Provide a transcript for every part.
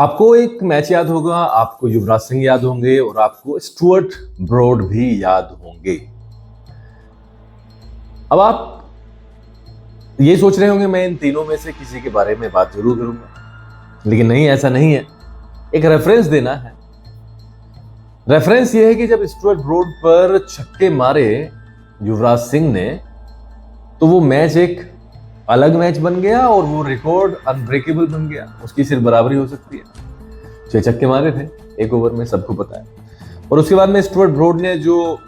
आपको एक मैच याद होगा, आपको युवराज सिंह याद होंगे और आपको स्टुअर्ट ब्रॉड भी याद होंगे। अब आप ये सोच रहे होंगे मैं इन तीनों में से किसी के बारे में बात जरूर करूंगा, लेकिन नहीं, ऐसा नहीं है। एक रेफरेंस देना है। रेफरेंस ये है कि जब स्टुअर्ट ब्रॉड पर छक्के मारे युवराज सिंह ने, तो वो मैच एक अलग मैच बन गया और वो रिकॉर्ड अनब्रेकेबल बन गया। उसकी सिर्फ बराबरी हो सकती है। 6 छक्के मारे थे एक ओवर में, सबको पता है। और उसके बाद में स्टुअर्ट ब्रॉड ने जो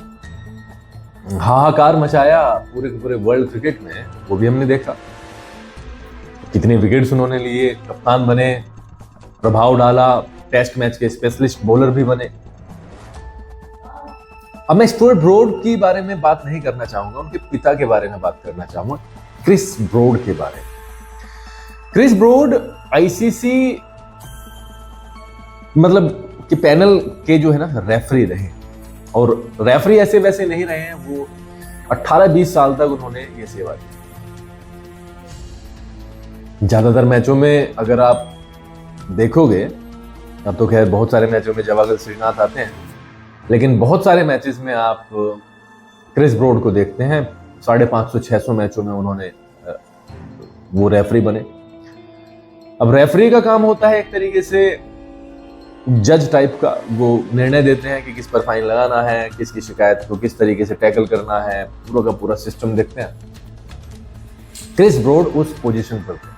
हाहाकार मचाया पूरे के पूरे वर्ल्ड क्रिकेट में, वो भी हमने देखा। कितने विकेट्स उन्होंने लिए, कप्तान बने, प्रभाव डाला, टेस्ट मैच के स्पेशलिस्ट बॉलर भी बने। अब मैं स्टुअर्ट ब्रॉड के बारे में बात नहीं करना चाहूंगा, उनके पिता के बारे में बात करना चाहूंगा, क्रिस ब्रॉड के बारे में। क्रिस ब्रॉड आईसीसी मतलब कि पैनल के जो है ना रेफरी रहे, और रेफरी ऐसे वैसे नहीं रहे हैं, वो 18-20 साल तक उन्होंने ये सेवा दी। ज्यादातर मैचों में अगर आप देखोगे, अब तो खैर बहुत सारे मैचों में जवागल श्रीनाथ आते हैं, लेकिन बहुत सारे मैचेस में आप क्रिस ब्रॉड को देखते हैं। 550-600 मैचों में उन्होंने वो रेफरी बने। अब रेफरी का काम होता है एक तरीके से जज टाइप का। वो निर्णय देते हैं कि किस पर फाइन लगाना है, किसकी शिकायत को किस तरीके से टैकल करना है, पूरा का पूरा सिस्टम देखते हैं। क्रिस ब्रॉड उस पोजीशन पर थे।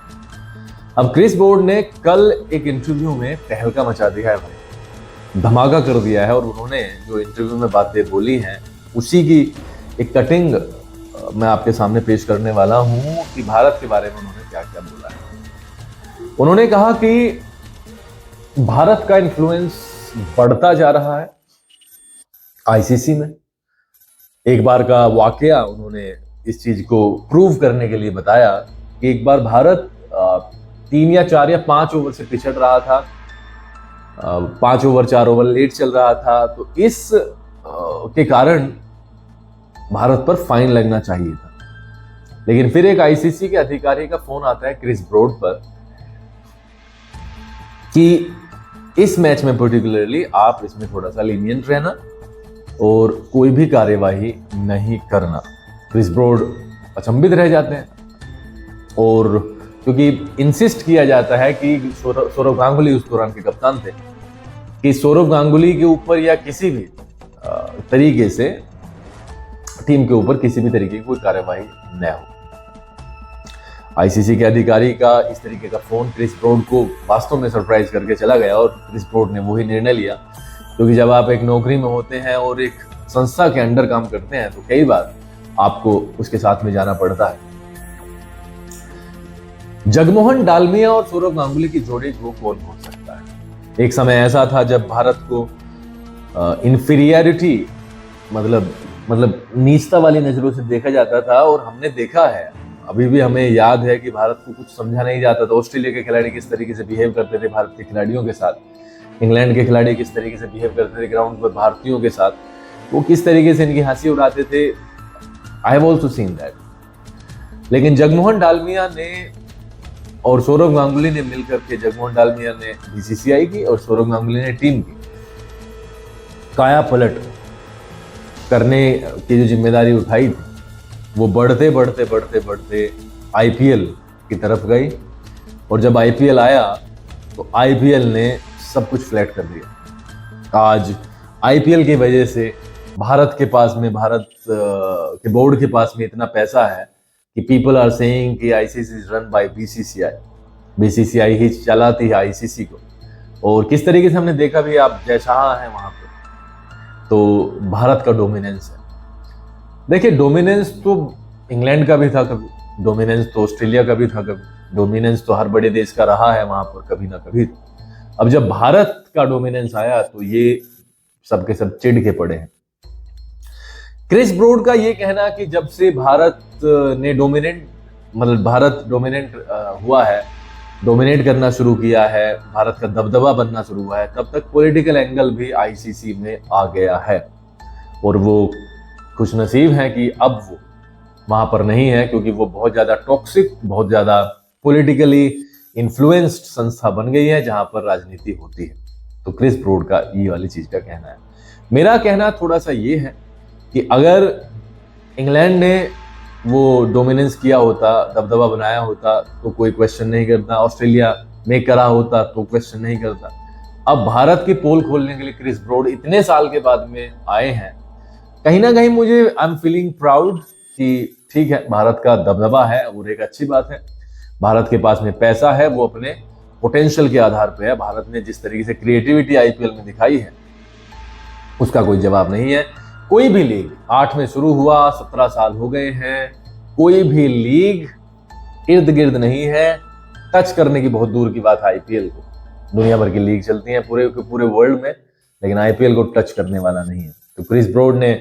अब क्रिस ब्रॉड ने कल एक इंटरव्यू में तहलका मचा दिया है भाई, धमाका कर दिया है। और उन्होंने जो इंटरव्यू में बातें बोली हैं, उसी की एक कटिंग मैं आपके सामने पेश करने वाला हूं कि भारत के बारे में उन्होंने क्या क्या बोला है। उन्होंने कहा कि भारत का इन्फ्लुएंस बढ़ता जा रहा है आईसीसी में। एक बार का वाकया उन्होंने इस चीज को प्रूव करने के लिए बताया कि एक बार भारत 3 या 4 या 5 ओवर से पिछड़ रहा था, 5 ओवर 4 ओवर लेट चल रहा था, तो इस के कारण भारत पर फाइन लगना चाहिए था। लेकिन फिर एक आईसीसी के अधिकारी का फोन आता है क्रिस ब्रॉड पर कि इस मैच में पर्टिकुलरली आप इसमें थोड़ा सा लीनियंट रहना और कोई भी कार्यवाही नहीं करना। क्रिस ब्रॉड अचंभित रह जाते हैं, और क्योंकि इंसिस्ट किया जाता है कि सौरव गांगुली उस दौरान के कप्तान थे, कि सौरव गांगुली के ऊपर या किसी भी तरीके से टीम के ऊपर किसी भी तरीके की कोई कार्यवाही न हो। आईसीसी के अधिकारी का इस तरीके का फोन क्रिस ब्रॉड को वास्तव में सरप्राइज करके चला गया, और क्रिस ब्रॉड ने वही निर्णय लिया। क्योंकि जब आप एक नौकरी में होते हैं और एक संस्था के अंडर काम करते हैं, तो कई बार आपको उसके साथ में जाना पड़ता है। जगमोहन डालमिया और सौरव गांगुली की जोड़ी को कौन भूल सकता है। एक समय ऐसा था जब भारत को इंफीरियरिटी मतलब नीचता वाली नजरों से देखा जाता था, और हमने देखा है, अभी भी हमें याद है कि भारत को कुछ समझा नहीं जाता था। ऑस्ट्रेलिया के खिलाड़ी किस तरीके से बिहेव करते थे भारत के खिलाड़ियों के साथ, इंग्लैंड के खिलाड़ी किस तरीके से बिहेव करते थे ग्राउंड पर भारतीयों के साथ, वो किस तरीके से इनकी हंसी उड़ाते थे। I have also seen that. लेकिन जगमोहन डालमिया ने और सौरव गांगुली ने मिलकर के, जगमोहन डालमिया ने बीसीसीआई की और सौरव गांगुली ने टीम की काया पलट करने की जो जिम्मेदारी उठाई थी, वो बढ़ते बढ़ते बढ़ते बढ़ते आईपीएल की तरफ गई। और जब आईपीएल आया, तो आईपीएल ने सब कुछ फ्लैट कर दिया। आज आईपीएल की वजह से भारत के पास में, भारत के बोर्ड के पास में इतना पैसा है कि पीपल आर सेइंग कि ICC is run by BCCI ही चलाती है आईसीसी को। और किस तरीके से हमने देखा भी, आप जैसा है वहां पर, तो भारत का डोमिनेंस है। देखिए, डोमिनेंस तो इंग्लैंड का भी था कभी, डोमिनेंस तो ऑस्ट्रेलिया का भी था कभी, डोमिनेंस तो हर बड़े देश का रहा है वहां पर कभी ना कभी। अब जब भारत का डोमिनेंस आया, तो ये सबके सब चिढ़ के पड़े हैं। क्रिस ब्रॉड का ये कहना कि जब से भारत ने भारत डोमिनेंट हुआ है, डोमिनेट करना शुरू किया है, भारत का दबदबा बनना शुरू हुआ है, तब तक पॉलिटिकल एंगल भी आईसीसी में आ गया है। और वो खुशनसीब हैं कि अब वो वहां पर नहीं है, क्योंकि वो बहुत ज्यादा टॉक्सिक, बहुत ज्यादा पॉलिटिकली इन्फ्लुएंस्ड संस्था बन गई है जहां पर राजनीति होती है। तो क्रिस ब्रॉड का ये वाली चीज का कहना है। मेरा कहना थोड़ा सा ये है कि अगर इंग्लैंड ने वो डोमिनेंस किया होता, दबदबा बनाया होता, तो कोई क्वेश्चन नहीं करता। ऑस्ट्रेलिया में करा होता तो क्वेश्चन नहीं करता। अब भारत की पोल खोलने के लिए क्रिस ब्रॉड इतने साल के बाद में आए हैं। कहीं ना कहीं मुझे आई एम फीलिंग प्राउड कि ठीक है, भारत का दबदबा है और एक अच्छी बात है। भारत के पास में पैसा है, वो अपने पोटेंशियल के आधार पे है। भारत ने जिस तरीके से क्रिएटिविटी आईपीएल में दिखाई है उसका कोई जवाब नहीं है। कोई भी लीग 8 में शुरू हुआ, 17 साल हो गए हैं, कोई भी लीग इर्द गिर्द नहीं है, टच करने की बहुत दूर की बात है आईपीएल को। दुनिया भर की लीग चलती हैं पूरे के पूरे वर्ल्ड में, लेकिन आईपीएल को टच करने वाला नहीं है। तो क्रिस ब्रॉड ने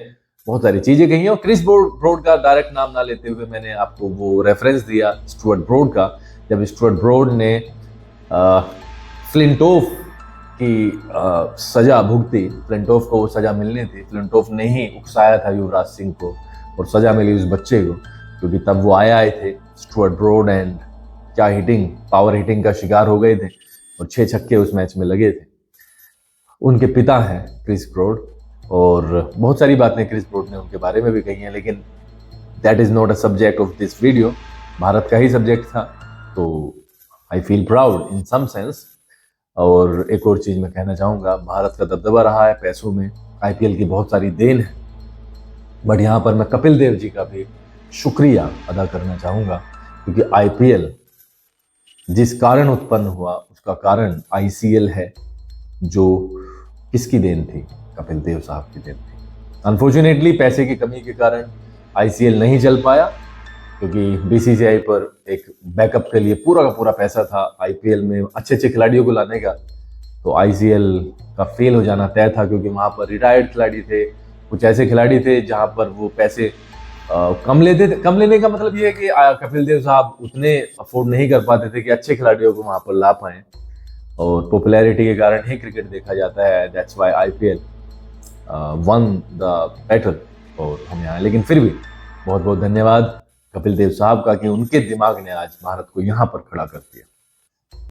बहुत सारी चीजें कही हैं, और क्रिस ब्रॉड का डायरेक्ट नाम ना लेते हुए मैंने आपको वो रेफरेंस दिया स्टुअर्ट ब्रॉड का, जब स्टुअर्ट ब्रॉड ने फ्लिंटोफ की सजा भुगती। फ्लिंटोफ को वो सजा मिलनी थी, फ्लिंटोफ ने ही उकसाया था युवराज सिंह को और सजा मिली उस बच्चे को, क्योंकि तब वो आए थे स्टुअर्ट ब्रॉड एंड क्या हिटिंग, पावर हिटिंग का शिकार हो गए थे और 6 छक्के उस मैच में लगे थे। उनके पिता हैं क्रिस ब्रॉड, और बहुत सारी बातें क्रिस ब्रॉड ने उनके बारे में भी कही हैं, लेकिन that is not a subject of this video. Bharat का ही सब्जेक्ट था, तो I feel proud in some sense. और एक और चीज मैं कहना चाहूँगा, भारत का दबदबा रहा है पैसों में, आईपीएल की बहुत सारी देन है, बट यहाँ पर मैं कपिल देव जी का भी शुक्रिया अदा करना चाहूँगा, क्योंकि आईपीएल जिस कारण उत्पन्न हुआ उसका कारण आईसीएल है, जो किसकी देन थी? कपिल देव साहब की देन थी। अनफॉर्चुनेटली पैसे की कमी के कारण आईसीएल नहीं चल पाया, क्योंकि बीसीसीआई पर एक बैकअप के लिए पूरा का पूरा पैसा था आईपीएल में अच्छे अच्छे खिलाड़ियों को लाने का, तो आईसीएल का फेल हो जाना तय था, क्योंकि वहाँ पर रिटायर्ड खिलाड़ी थे, कुछ ऐसे खिलाड़ी थे जहाँ पर वो पैसे कम लेते थे। कम लेने का मतलब ये है कि कपिल देव साहब उतने अफोर्ड नहीं कर पाते थे कि अच्छे खिलाड़ियों को वहाँ पर ला पाएं, और पॉपुलैरिटी के कारण ही क्रिकेट देखा जाता है। That's why IPL one the battle और हम यहाँ। लेकिन फिर भी बहुत बहुत धन्यवाद कपिल देव साहब का कि उनके दिमाग ने आज भारत को यहाँ पर खड़ा कर दिया।